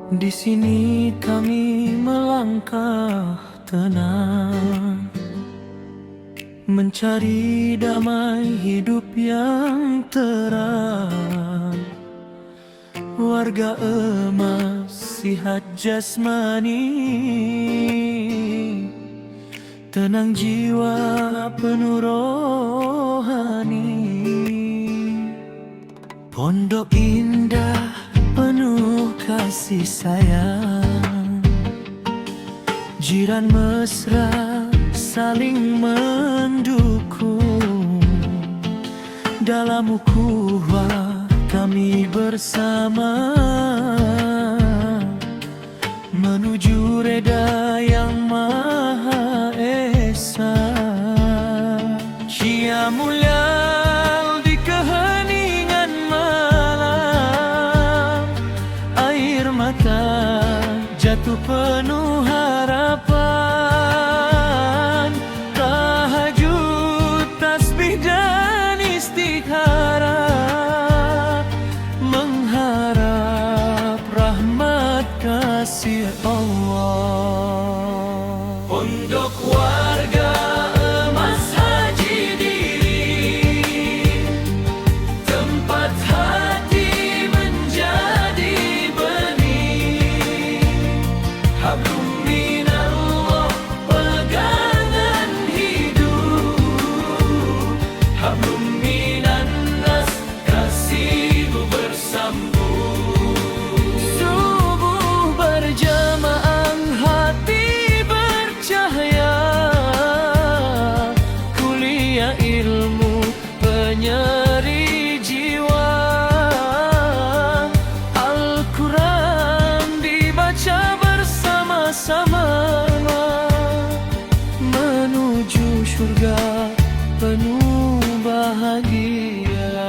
Di sini kami melangkah tenang, mencari damai hidup yang terang. Warga emas sihat jasmani, tenang jiwa penuh rohani. Pondok indah penuh kasih sayang, jiran mesra saling mendukung. Dalam ukhuwah kami bersama, menuju reda yang Maha Esa. Qiyamul Lail di keheningan malam, air mata jatuh penuh harapan. Tahajud, tasbih dan istikharah, mengharap rahmat kasih Allah. Pondok warga emas Haji Diri, tempat hati menjadi benih. Hablum minallah pegangan hidup, hablum minannas kasih bersambung. Subuh berjamaah hati bercahaya, kuliah ilmu penyeri jiwa. Al-Quran dibaca bersama-sama, menuju syurga penuh bahagia.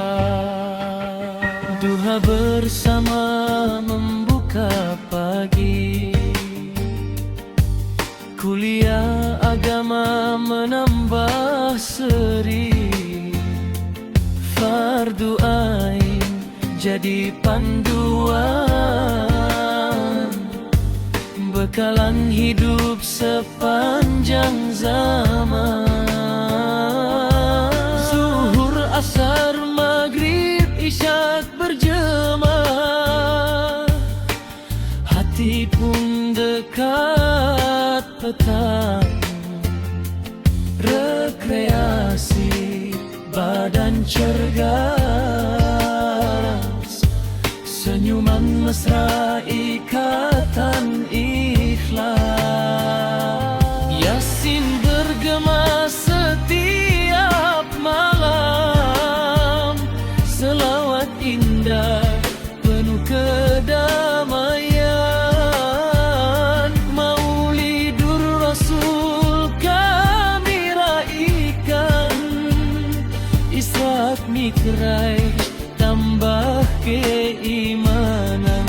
Duha bersama membuka pagi, kuliah agama menambah seri. Fardu ain jadi panduan, bekalan hidup sepanjang zaman. Zuhur, asar, maghrib, isyak berjemaah, hati pun dekat petang. Rekreasi badan cergas, senyuman mesra ikatan ikhlas. Yasin bergema setiap malam, selawat indah penuh kedamaian. Maulidur Rasul kami raikan, Ishak Mi'raj tambah keimanan.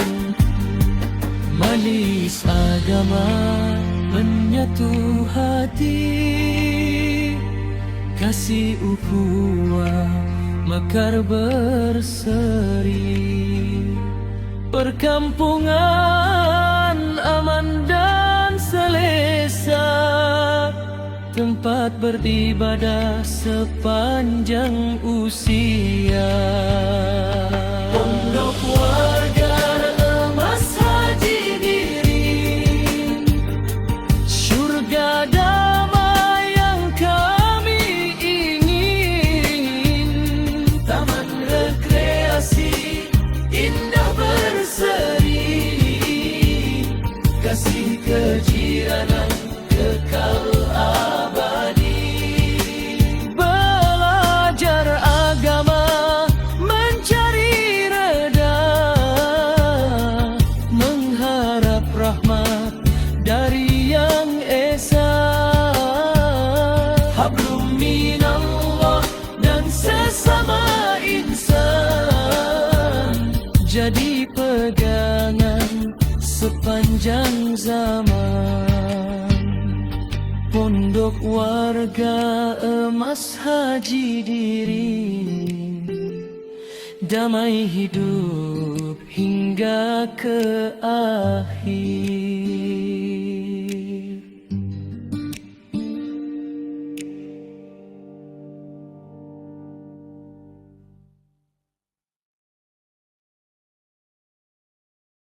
Manis agama menyatu hati, kasih ukhuwah mekar berseri. Perkampungan aman dan selesa, tempat beribadah sepanjang usia. Pondok warga emas Haji Diri, syurga damai yang kami ingin. Taman rekreasi indah berseri, kasih kejiranan kekal abadi. Belajar agama mencari reda, mengharap rahmat dari Yang Esa. Hablum minallah dan sesama insan, jadi pegangan sepanjang zaman. Pondok warga emas Haji Diri, damai hidup hingga hingga ke akhir.